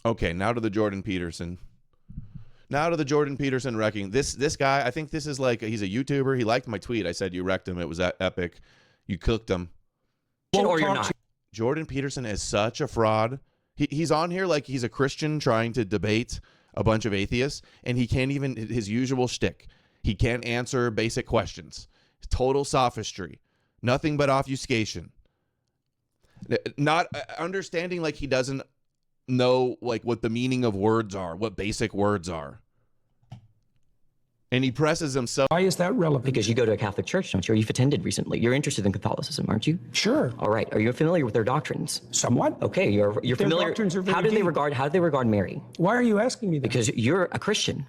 Okay, now to the Jordan Peterson. Now to the Jordan Peterson wrecking. This guy, I think this is like, he's a YouTuber. He liked my tweet. I said you wrecked him. It was epic. You cooked him. Or you're not. Jordan Peterson is such a fraud. He's on here like he's a Christian trying to debate a bunch of atheists, and he can't even, his usual shtick. He can't answer basic questions. Total sophistry. Nothing but obfuscation. Not understanding, like he doesn't know like what the meaning of words are, what basic words are. And he presses himself. Why is that relevant? Because you go to a Catholic church, don't you? Or you've attended recently. You're interested in Catholicism, aren't you? Sure. All right. Are you familiar with their doctrines? Somewhat. Okay. You're familiar. Doctrines are very how do they deep. regard Mary? Why are you asking me that? Because you're a Christian.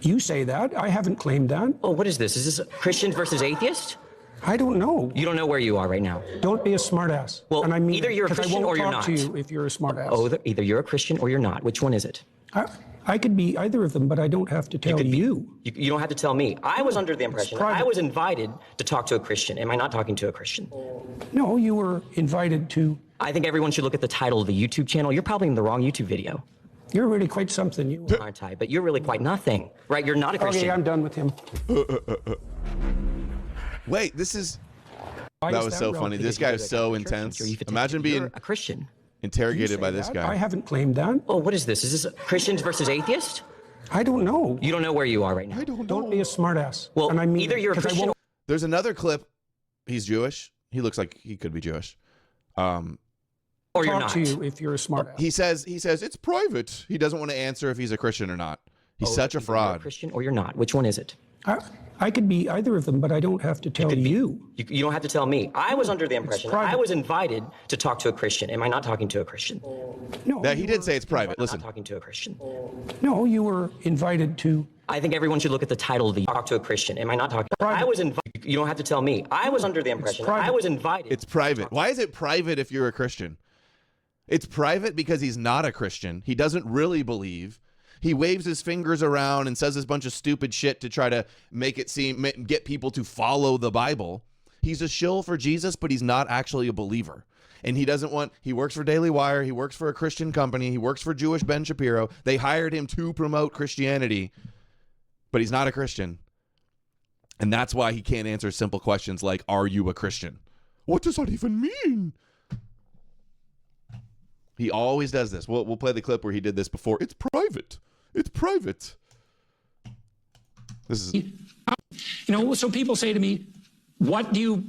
You say that. I haven't claimed that. Oh, what is this? Is this Christians versus atheists? I don't know. You don't know where you are right now. Don't be a smartass. Well, and I mean either you're a 'cause Christian or you're I won't talk not. to you if you're a smartass. Oh, either you're a Christian or you're not. Which one is it? I could be either of them, but I don't have to tell you. You don't have to tell me. I was under the impression I was invited to talk to a Christian. Am I not talking to a Christian? No, you were invited to. I think everyone should look at the title of the YouTube channel. You're probably in the wrong YouTube video. You're really quite something. You aren't I? But you're really quite nothing, right? You're not a Christian. Okay, I'm done with him. Wait, this is. That was so funny. This guy is so intense. Imagine being a Christian. Interrogated by this guy. I haven't claimed that. Oh, what is this? Is this Christians versus atheists? I don't know. You don't know where you are right now. I don't know. Don't be a smartass. Well, and I mean, either you're a Christian. There's another clip. He's Jewish. He looks like he could be Jewish. Or you're not. To you if you're a smartass. He says it's private. He doesn't want to answer if he's a Christian or not. He's such a fraud. You're a Christian or you're not. Which one is it? I could be either of them, but I don't have to tell you. You don't have to tell me. I was under the impression I was invited to talk to a Christian. Am I not talking to a Christian? No. He did say it's private. Listen. I'm not talking to a Christian. No, you were invited to. I think everyone should look at the title of the talk to a Christian. Am I not talking? I was invited. You don't have to tell me. I was under the impression I was invited. It's private. Why is it private if you're a Christian? It's private because he's not a Christian. He doesn't really believe. He waves his fingers around and says this bunch of stupid shit to try to make it seem, get people to follow the Bible. He's a shill for Jesus, but he's not actually a believer. And he works for Daily Wire. He works for a Christian company. He works for Jewish Ben Shapiro. They hired him to promote Christianity, but he's not a Christian. And that's why he can't answer simple questions like, are you a Christian? What does that even mean? He always does this. We'll play the clip where he did this before. It's private. It's private. This is. So people say to me, do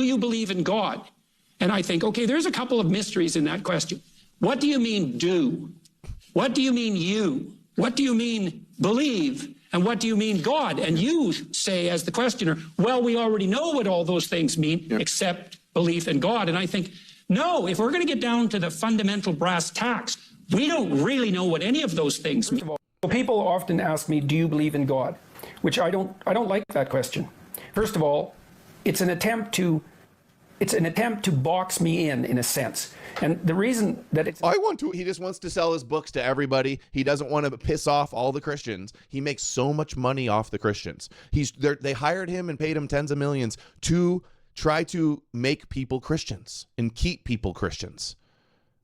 you believe in God? And I think, okay, there's a couple of mysteries in that question. What do you mean do? What do you mean you? What do you mean believe? And what do you mean God? And you say as the questioner, well, we already know what all those things mean, except belief in God. And I think, no, if we're going to get down to the fundamental brass tacks, we don't really know what any of those things mean. Well, people often ask me, do you believe in God? Which I don't like that question. First of all, it's an attempt to box me in a sense. And the reason that he just wants to sell his books to everybody. He doesn't want to piss off all the Christians. He makes so much money off the Christians. They hired him and paid him tens of millions to try to make people Christians and keep people Christians.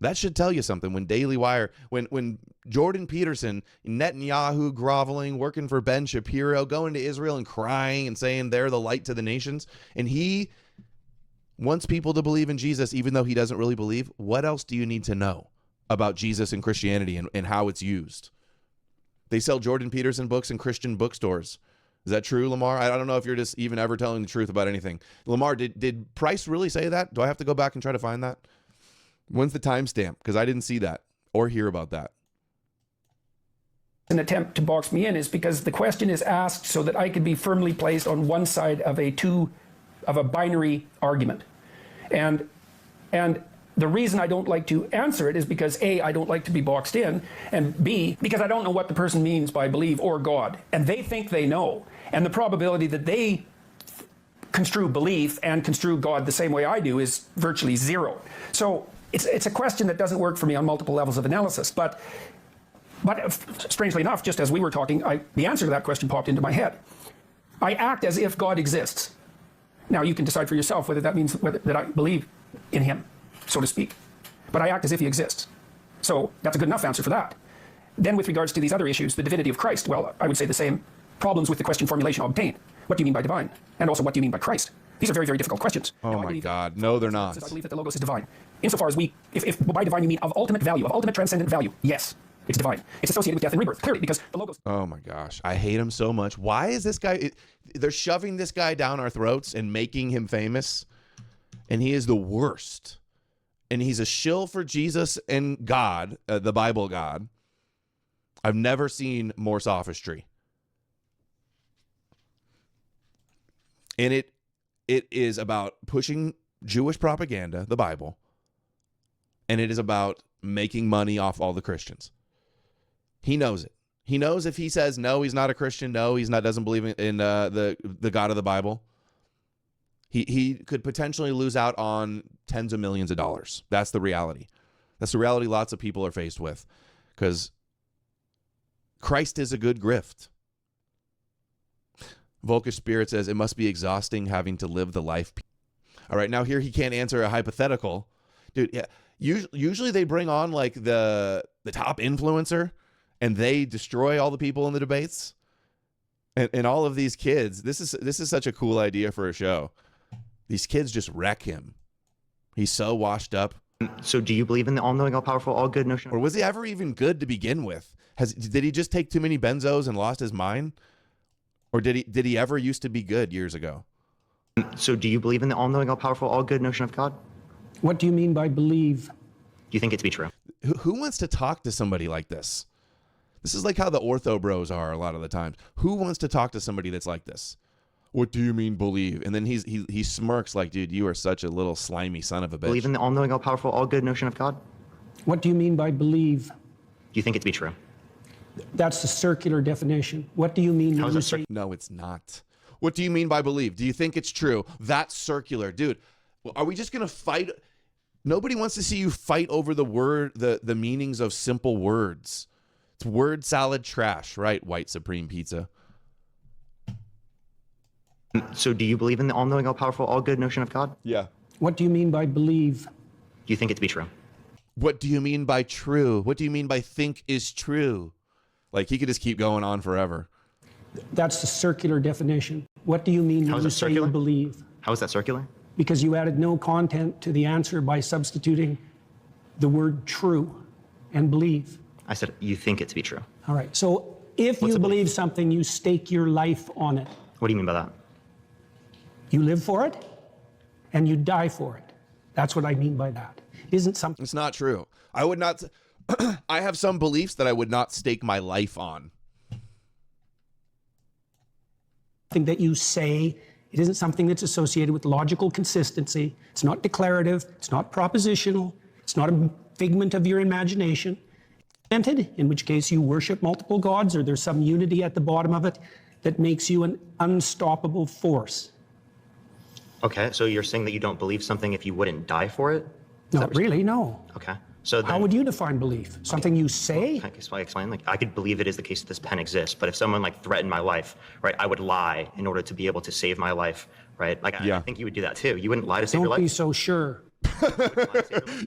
That should tell you something. When Daily Wire, when Jordan Peterson, Netanyahu groveling, working for Ben Shapiro, going to Israel and crying and saying they're the light to the nations, and he wants people to believe in Jesus even though he doesn't really believe, what else do you need to know about Jesus and Christianity and how it's used? They sell Jordan Peterson books in Christian bookstores. Is that true, Lamar? I don't know if you're just even ever telling the truth about anything. Lamar, did Price really say that? Do I have to go back and try to find that? When's the timestamp? Because I didn't see that or hear about that. An attempt to box me in is because the question is asked so that I could be firmly placed on one side of a binary argument. And the reason I don't like to answer it is because A, I don't like to be boxed in, and B, because I don't know what the person means by believe or God. And they think they know. And the probability that they construe belief and construe God the same way I do is virtually zero. So it's a question that doesn't work for me on multiple levels of analysis. But strangely enough, just as we were talking, the answer to that question popped into my head. I act as if God exists. Now, you can decide for yourself whether that means that I believe in him, so to speak. But I act as if he exists. So that's a good enough answer for that. Then with regards to these other issues, the divinity of Christ, well, I would say the same problems with the question formulation obtained. What do you mean by divine? And also, what do you mean by Christ? These are very, very difficult questions. Oh my God. No, they're not. I believe that the Logos is divine. Insofar as if by divine you mean of ultimate value, of ultimate transcendent value, yes, it's divine. It's associated with death and rebirth, clearly, because the Logos... Oh my gosh. I hate him so much. Why is this guy... They're shoving this guy down our throats and making him famous, and he is the worst. And he's a shill for Jesus and God, the Bible God. I've never seen more sophistry. And it is about pushing Jewish propaganda, the Bible, and it is about making money off all the Christians. He knows it. He knows if he says, no, he's not a Christian, no, he's not, doesn't believe in the God of the Bible, he could potentially lose out on tens of millions of dollars. That's the reality. That's the reality lots of people are faced with, because Christ is a good grift. Volkish Spirit says, it must be exhausting having to live the life. All right, now here he can't answer a hypothetical. Dude, yeah. Usually they bring on like the top influencer, and they destroy all the people in the debates. And all of these kids, this is such a cool idea for a show. These kids just wreck him. He's so washed up. So do you believe in the all-knowing, all-powerful, all-good notion? Or was he ever even good to begin with? Did he just take too many benzos and lost his mind? Or did he ever used to be good years ago? So do you believe in the all-knowing, all-powerful, all-good notion of God? What do you mean by believe? Do you think it to be true? Who wants to talk to somebody like this? This is like how the ortho bros are a lot of the times. Who wants to talk to somebody that's like this? What do you mean believe? And then he smirks like, dude, you are such a little slimy son of a bitch. Believe in the all-knowing, all-powerful, all-good notion of God? What do you mean by believe? Do you think it to be true? That's a circular definition. What do you mean when you say... No, it's not. What do you mean by believe? Do you think it's true? That's circular. Dude, are we just going to fight? Nobody wants to see you fight over the word, the meanings of simple words. It's word salad trash, right? White Supreme Pizza. So do you believe in the all-knowing, all-powerful, all-good notion of God? Yeah. What do you mean by believe? Do you think it to be true? What do you mean by true? What do you mean by think is true? Like, he could just keep going on forever. That's the circular definition. What do you mean when you say you believe? How is that circular? Because you added no content to the answer by substituting the word true and believe. I said, you think it to be true. All right. So if you believe something, you stake your life on it. What do you mean by that? You live for it and you die for it. That's what I mean by that. Isn't something... It's not true. I would not... I have some beliefs that I would not stake my life on. That you say, it isn't something that's associated with logical consistency. It's not declarative. It's not propositional. It's not a figment of your imagination. In which case you worship multiple gods, or there's some unity at the bottom of it that makes you an unstoppable force. Okay, so you're saying that you don't believe something if you wouldn't die for it? Not really, no. Okay. So then, how would you define belief? Something you say? Can I explain? Like, I could believe it is the case that this pen exists, but if someone like threatened my life, right, I would lie in order to be able to save my life, right? Like, I think you would do that too. You wouldn't lie to save your life. Don't be so sure.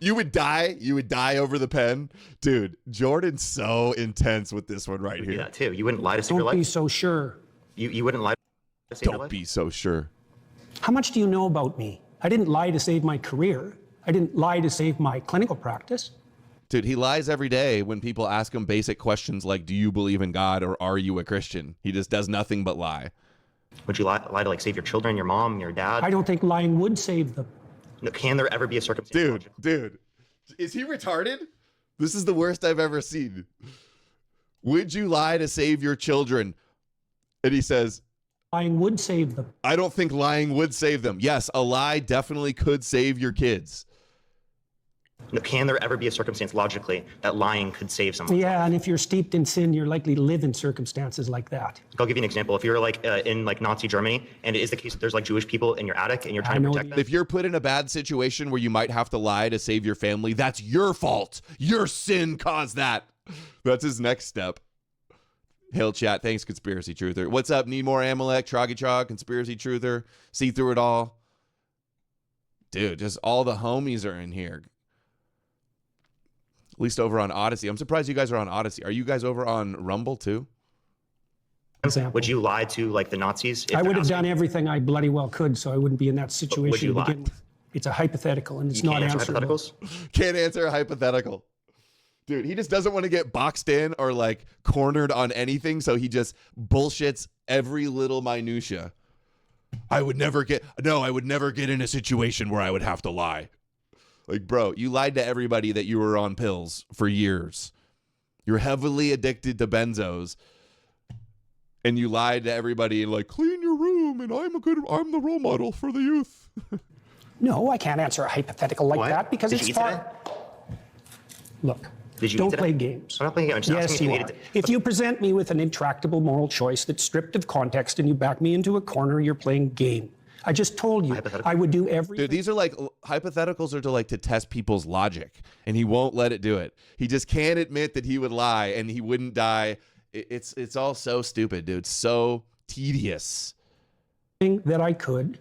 You would die. You would die over the pen, dude. Jordan's so intense with this one right here. Do that too. You wouldn't lie to save your life. Don't be so sure. You wouldn't lie to save your life. Don't be so sure. How much do you know about me? I didn't lie to save my career. I didn't lie to save my clinical practice. Dude, he lies every day when people ask him basic questions like, do you believe in God or are you a Christian? He just does nothing but lie. Would you lie to like save your children, your mom, your dad? I don't think lying would save them. No, can there ever be a circumstance? Dude, is he retarded? This is the worst I've ever seen. Would you lie to save your children? And he says, lying would save them. I don't think lying would save them. Yes, a lie definitely could save your kids. No, can there ever be a circumstance logically that lying could save someone? Yeah, and if you're steeped in sin, you're likely to live in circumstances like that. I'll give you an example. If you're like in like Nazi Germany, and it is the case that there's like Jewish people in your attic, and you're trying to protect them. If you're put in a bad situation where you might have to lie to save your family, that's your fault. Your sin caused that. That's his next step. Hail chat. Thanks, Conspiracy Truther. What's up? Need more Amalek, Troggy Trog, Conspiracy Truther. See through it all. Dude, just all the homies are in here. At least over on Odyssey. I'm surprised you guys are on Odyssey. Are you guys over on Rumble too? Example. Would you lie to like the Nazis? I would have done everything I bloody well could, so I wouldn't be in that situation would you to lie? begin with. It's a hypothetical, and it's You not can't answer answerable. hypotheticals? Can't answer a hypothetical. Dude, he just doesn't want to get boxed in or like cornered on anything, so he just bullshits every little minutia. I would never get in a situation where I would have to lie. Like, bro, you lied to everybody that you were on pills for years. You're heavily addicted to benzos. And you lied to everybody like, clean your room and I'm the role model for the youth. No, I can't answer a hypothetical like What? that because Did it's you eat far. Look, Did you eat don't today? play games. I'm not playing games. I'm just Yes, asking you if are. you ate it. If you present me with an intractable moral choice that's stripped of context and you back me into a corner, you're playing game. I just told you Hypothetical. I would do everything. Dude, these are like hypotheticals are to test people's logic, and he won't let it do it. He just can't admit that he would lie and he wouldn't die. It's all so stupid, dude. So tedious. That I could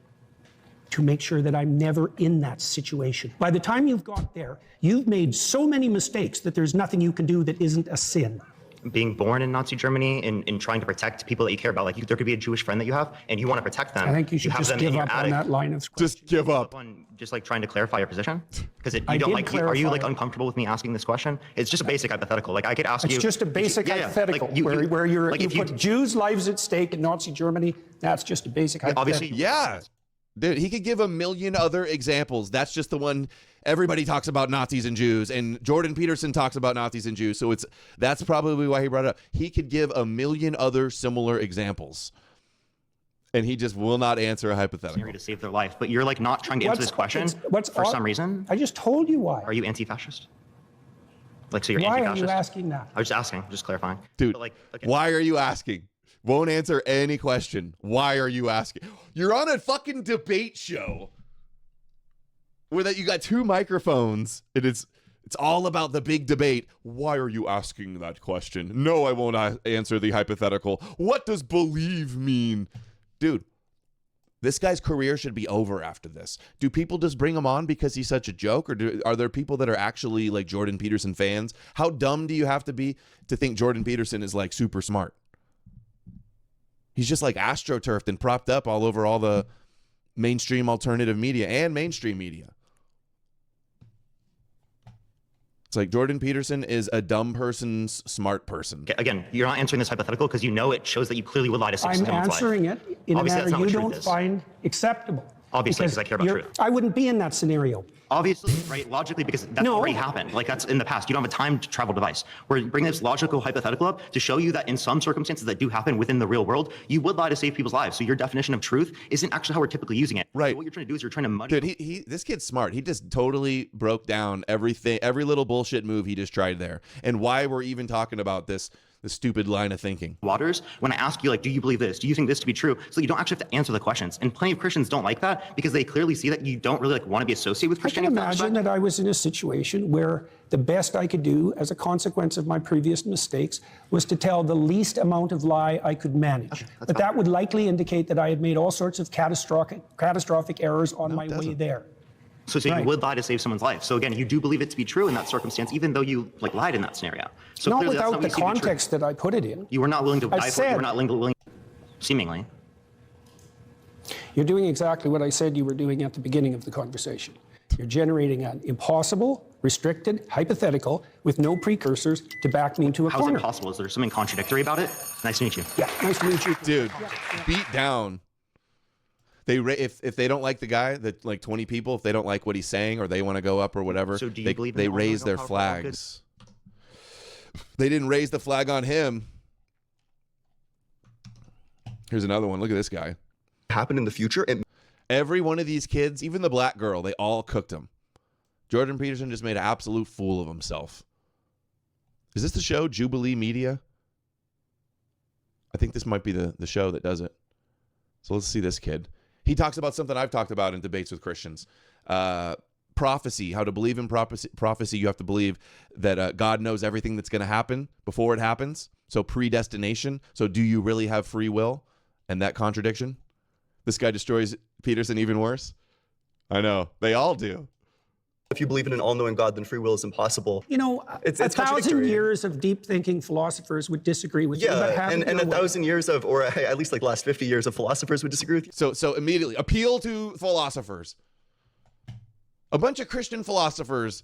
to make sure that I'm never in that situation. By the time you've got there, you've made so many mistakes that there's nothing you can do that isn't a sin. Being born in Nazi Germany and trying to protect people that you care about, like there could be a Jewish friend that you have and you want to protect them. I think you should have just them give in your up on attic. that line of Just give up. On just like trying to clarify your position because you I don't did like. Are you like clarify. uncomfortable with me asking this question? It's just a basic hypothetical. Like I could ask you. It's just a basic Yeah, yeah. hypothetical Like, where you like, if you- put Jews' lives at stake in Nazi Germany. That's just a basic hypothetical. obviously. Yeah. Dude, he could give a million other examples. That's just the one everybody talks about Nazis and Jews, and Jordan Peterson talks about Nazis and Jews. So that's probably why he brought it up. He could give a million other similar examples, and he just will not answer a hypothetical. To save their life, but you're like not trying to answer this question for some reason. I just told you why. Are you anti-fascist? Like, so you're Why are anti-fascist? you asking that? I was just asking, just clarifying. Dude, But, like, okay. why are you asking? Won't answer any question. Why are you asking? You're on a fucking debate show where that you got two microphones and it's all about the big debate. Why are you asking that question? No, I won't answer the hypothetical. What does believe mean? Dude, this guy's career should be over after this. Do people just bring him on because he's such a joke, or are there people that are actually like Jordan Peterson fans? How dumb do you have to be to think Jordan Peterson is like super smart? He's just like astroturfed and propped up all over all the mainstream alternative media and mainstream media. It's like Jordan Peterson is a dumb person's smart person. Again, you're not answering this hypothetical because you know it shows that you clearly would lie to save I'm someone's life. answering it in Obviously, a that's manner not you what don't truth is. find acceptable. Obviously, because I care about truth. I wouldn't be in that scenario. Obviously, right? Logically, because that's No. already happened. Like that's in the past. You don't have a time travel device. We're bringing this logical hypothetical up to show you that in some circumstances that do happen within the real world, you would lie to save people's lives. So your definition of truth isn't actually how we're typically using it. Right. So what you're trying to do is you're trying to muddy. Dude, this kid's smart. He just totally broke down everything, every little bullshit move he just tried there, and why we're even talking about this stupid line of thinking. Waters, when I ask you, like, do you believe this? Do you think this to be true? So you don't actually have to answer the questions. And plenty of Christians don't like that because they clearly see that you don't really like want to be associated with I can Christianity. imagine that I was in a situation where the best I could do as a consequence of my previous mistakes was to tell the least amount of lie I could manage. But that would likely indicate that I had made all sorts of catastrophic errors on my way there. So Right. you would lie to save someone's life. So again, you do believe it to be true in that circumstance, even though you like lied in that scenario. So Not clearly that's without not the what you see to be true. context that I put it in. You were not willing to die for it. You said- were not willing, seemingly. You're doing exactly what I said you were doing at the beginning of the conversation. You're generating an impossible, restricted, hypothetical with no precursors to back me into a How is corner. it possible? Is there something contradictory about it? Nice to meet you. Yeah, nice to meet you. Dude, beat down. If they don't like the guy, that like 20 people, if they don't like what he's saying or they want to go up or whatever, So do you believe in they all raise no their powerful, all good? flags. They didn't raise the flag on him. Here's another one. Look at this guy. Happen in the future, and Every one of these kids, even the black girl, they all cooked him. Jordan Peterson just made an absolute fool of himself. Is this the show, Jubilee Media? I think this might be the show that does it. So let's see this kid. He talks about something I've talked about in debates with Christians. Prophecy, how to believe in prophecy. You have to believe that God knows everything that's going to happen before it happens. So predestination. So do you really have free will? And that contradiction. This guy destroys Peterson even worse. I know. They all do. If you believe in an all-knowing God, then free will is impossible. You know, It's a thousand contradictory. years of deep-thinking philosophers would disagree with you. But Yeah, and a thousand years of, or at least like the last 50 years of philosophers would disagree with you. So immediately appeal to philosophers. A bunch of Christian philosophers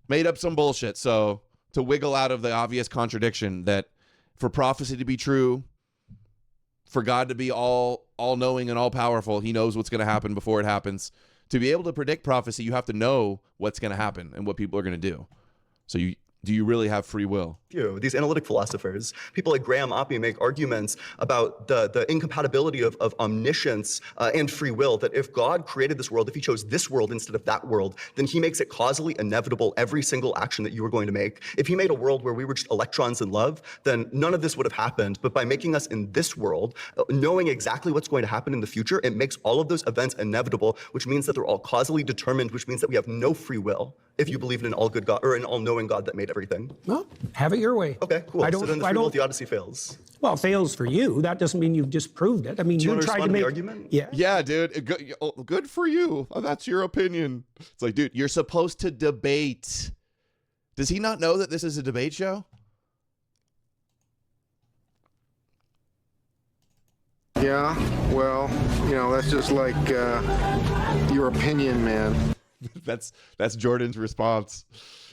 made up some bullshit. So to wiggle out of the obvious contradiction that for prophecy to be true, for God to be all-knowing and all-powerful, he knows what's going to happen before it happens. To be able to predict prophecy, you have to know what's going to happen and what people are going to do. So do you really have free will? These analytic philosophers, people like Graham Oppie, make arguments about the incompatibility of omniscience and free will, that if God created this world, if he chose this world instead of that world, then he makes it causally inevitable every single action that you are going to make. If he made a world where we were just electrons in love, then none of this would have happened. But by making us in this world, knowing exactly what's going to happen in the future, it makes all of those events inevitable, which means that they're all causally determined, which means that we have no free will if you believe in an all-good God or an all-knowing God that made everything. Well, have it your way. Okay, cool. So then the free will theodicy fails. Well, fails for you. That doesn't mean you've disproved it. I mean, Do you you want to tried respond to to make the argument? Yeah. Yeah, dude. Good for you. Oh, that's your opinion. It's like, dude, you're supposed to debate. Does he not know that this is a debate show? Yeah, well, you know, that's just like your opinion, man. That's Jordan's response.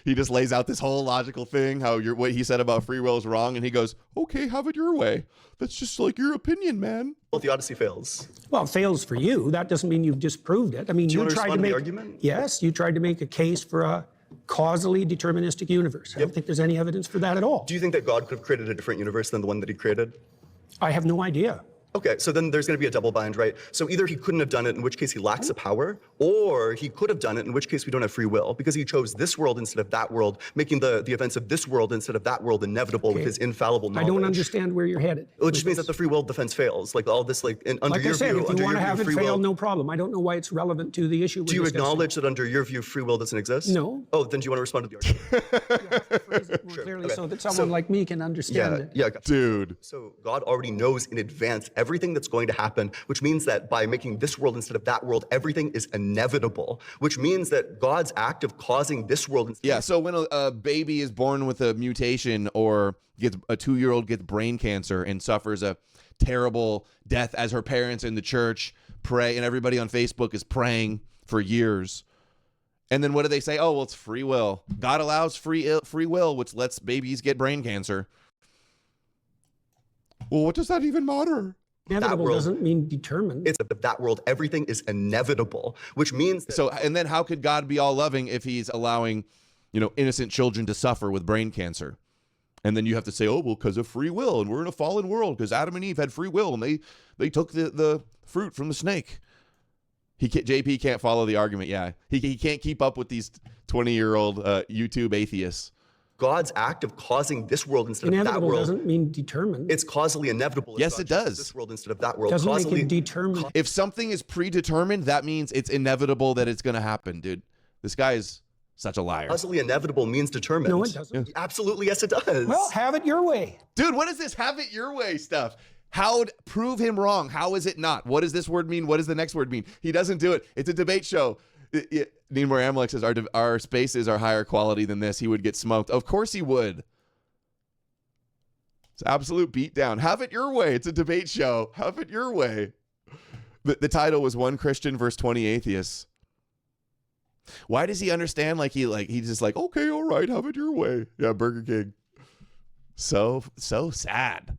He just lays out this whole logical thing, how what he said about free will is wrong, and he goes, okay, have it your way. That's just like your opinion, man. Well, theodicy fails. Well, fails for you. That doesn't mean you've disproved it. I mean, Do you want to tried to respond to make the argument? Yes, you tried to make a case for a causally deterministic universe. I don't think there's any evidence for that at all. Do you think that God could have created a different universe than the one that he created? I have no idea. Okay, so then there's going to be a double bind, right? So either he couldn't have done it, in which case he lacks the power, or he could have done it, in which case we don't have free will, because he chose this world instead of that world, making the events of this world instead of that world inevitable with his infallible knowledge. I don't understand where you're headed. Well, it just means that the free will defense fails. Like all this, like under Like your I said, view, if under you want your to view, have it free fail, will. no problem. I don't know why it's relevant to the issue. Do you acknowledge that under your view, free will doesn't exist? No. Oh, then do you want to respond to the argument? more clearly okay. so that someone like me can understand it? Yeah, Dude. So God already knows in advance everything that's going to happen, which means that by making this world instead of that world, everything is inevitable, which means that God's act of causing this world instead Yeah, so when a baby is born with a mutation or gets a 2-year-old gets brain cancer and suffers a terrible death as her parents in the church pray and everybody on Facebook is praying for years. And then what do they say? Oh, well, it's free will. God allows free will, which lets babies get brain cancer. Well, what does that even matter? Inevitable world- doesn't mean determined. it's that world, everything is inevitable, which means that So, and then how could God be all loving if he's allowing, innocent children to suffer with brain cancer? And then you have to say, oh, well, because of free will, and we're in a fallen world because Adam and Eve had free will, and they took the fruit from the snake. JP can't follow the argument. Yeah, he can't keep up with these 20-year-old YouTube atheists. God's act of causing this world instead of that Inevitable world, doesn't mean determined. it's causally inevitable. if Yes, God it chooses does. This world instead of that world. Doesn't make Causally, it determined. If something is predetermined, that means it's inevitable that it's going to happen, dude. This guy is such a liar. causally inevitable means determined. No, it doesn't. Absolutely, yes, it does. Well, have it your way. Dude, what is this have it your way stuff? Prove him wrong. How is it not? What does this word mean? What does the next word mean? He doesn't do it. It's a debate show. Needmore Amalek says our spaces are higher quality than this. He would get smoked. Of course he would. It's absolute beatdown. Have it your way. It's a debate show. Have it your way. The title was One Christian versus 20 Atheists. Why does he understand he's just like, okay, all right, have it your way. Yeah, Burger King. So sad.